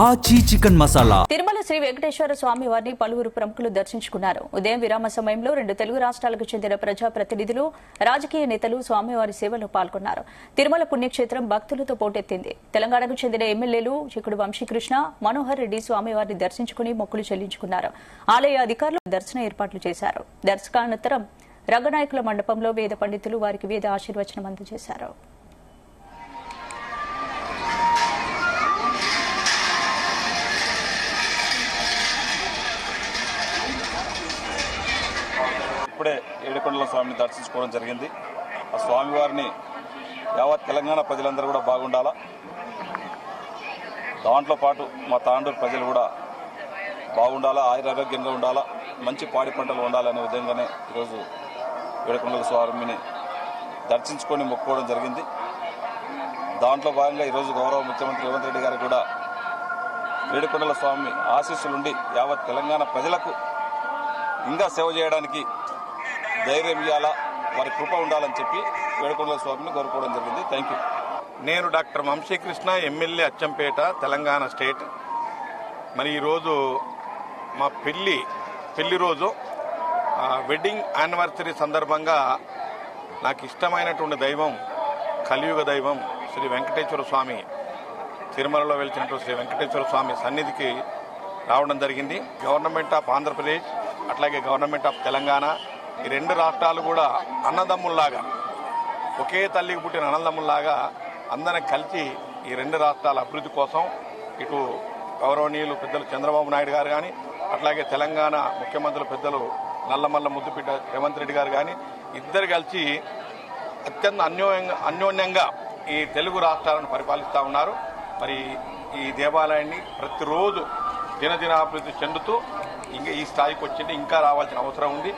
ఆచి చికెన్ మసాలా. తిరుమల శ్రీ వెంకటేశ్వర స్వామి వారిని పలువురు ప్రముఖులు దర్శించుకున్నారు. ఉదయం విరామ సమయంలో 2 తెలుగు రాష్ట్రాలకు చెందిన ప్రజాప్రతినిధులు, రాజకీయ నేతలు స్వామివారి సేవలో పాల్గొన్నారు. తిరుమల పుణ్యక్షేత్రం భక్తులతో పోటెత్తింది. తెలంగాణకు చెందిన ఎమ్మెల్యేలు చిక్కుడు వంశీకృష్ణ, మనోహర్ రెడ్డి స్వామివారిని దర్శించుకుని మొక్కులు చెల్లించుకున్నారు. ఆలయ అధికారులు దర్శన ఏర్పాట్లు చేశారు. దర్శనానంతరం రంగనాయకుల మండపంలో వేద పండితులు వారికి వేద ఆశీర్వచనం అందజేశారు. ఇప్పుడే ఏడుకొండల స్వామిని దర్శించుకోవడం జరిగింది. ఆ స్వామివారిని యావత్ తెలంగాణ ప్రజలందరూ కూడా బాగుండాలా, దాంట్లో పాటు మా తాండూరు ప్రజలు కూడా బాగుండాలా, ఆరోగ్యంగా ఉండాలా, మంచి పాడి పంటలు ఉండాలనే విధంగానే ఈరోజు ఏడుకొండల స్వామిని దర్శించుకొని మొక్కుకోవడం జరిగింది. దాంట్లో భాగంగా ఈరోజు గౌరవ ముఖ్యమంత్రి రేవంత్ రెడ్డి గారు కూడా ఏడుకొండల స్వామి ఆశీస్సులుండి యావత్ తెలంగాణ ప్రజలకు ఇంకా సేవ చేయడానికి ధైర్యం ఇవ్వాలా, వారి కృప ఉండాలని చెప్పి ఏడుకొండల స్వామిని కోరుకోవడం జరిగింది. Thank you. నేను doctor Vamsikrishna, MLA Achampet, Telangana state. మరి ఈరోజు మా పెళ్లి రోజు వెడ్డింగ్ యానివర్సరీ సందర్భంగా నాకు ఇష్టమైనటువంటి దైవం, కలియుగ దైవం శ్రీ వెంకటేశ్వర స్వామి, తిరుమలలో వెలిచినటువంటి శ్రీ వెంకటేశ్వర స్వామి సన్నిధికి రావడం జరిగింది. గవర్నమెంట్ ఆఫ్ ఆంధ్రప్రదేశ్ అట్లాగే గవర్నమెంట్ ఆఫ్ తెలంగాణ, ఈ 2 రాష్ట్రాలు కూడా అన్నదమ్ముల్లాగా, ఒకే తల్లికి పుట్టిన అన్నదమ్ముల్లాగా అందరం కలిసి ఈ 2 రాష్ట్రాల అభివృద్ధి కోసం ఇటు గౌరవనీయులు పెద్దలు చంద్రబాబు నాయుడు గారు కానీ, అట్లాగే తెలంగాణ ముఖ్యమంత్రులు పెద్దలు నల్లమల్ల ముద్దుపిట్ట రేవంత్ రెడ్డి గారు కానీ ఇద్దరు కలిసి అత్యంత అన్యోన్యంగా ఈ తెలుగు రాష్ట్రాలను పరిపాలిస్తూ ఉన్నారు. మరి ఈ దేవాలయాన్ని ప్రతిరోజు దినదినాభివృద్ధి చెందుతూ ఇంకా ఈ స్థాయికి వచ్చింది, ఇంకా రావాల్సిన అవసరం ఉంది.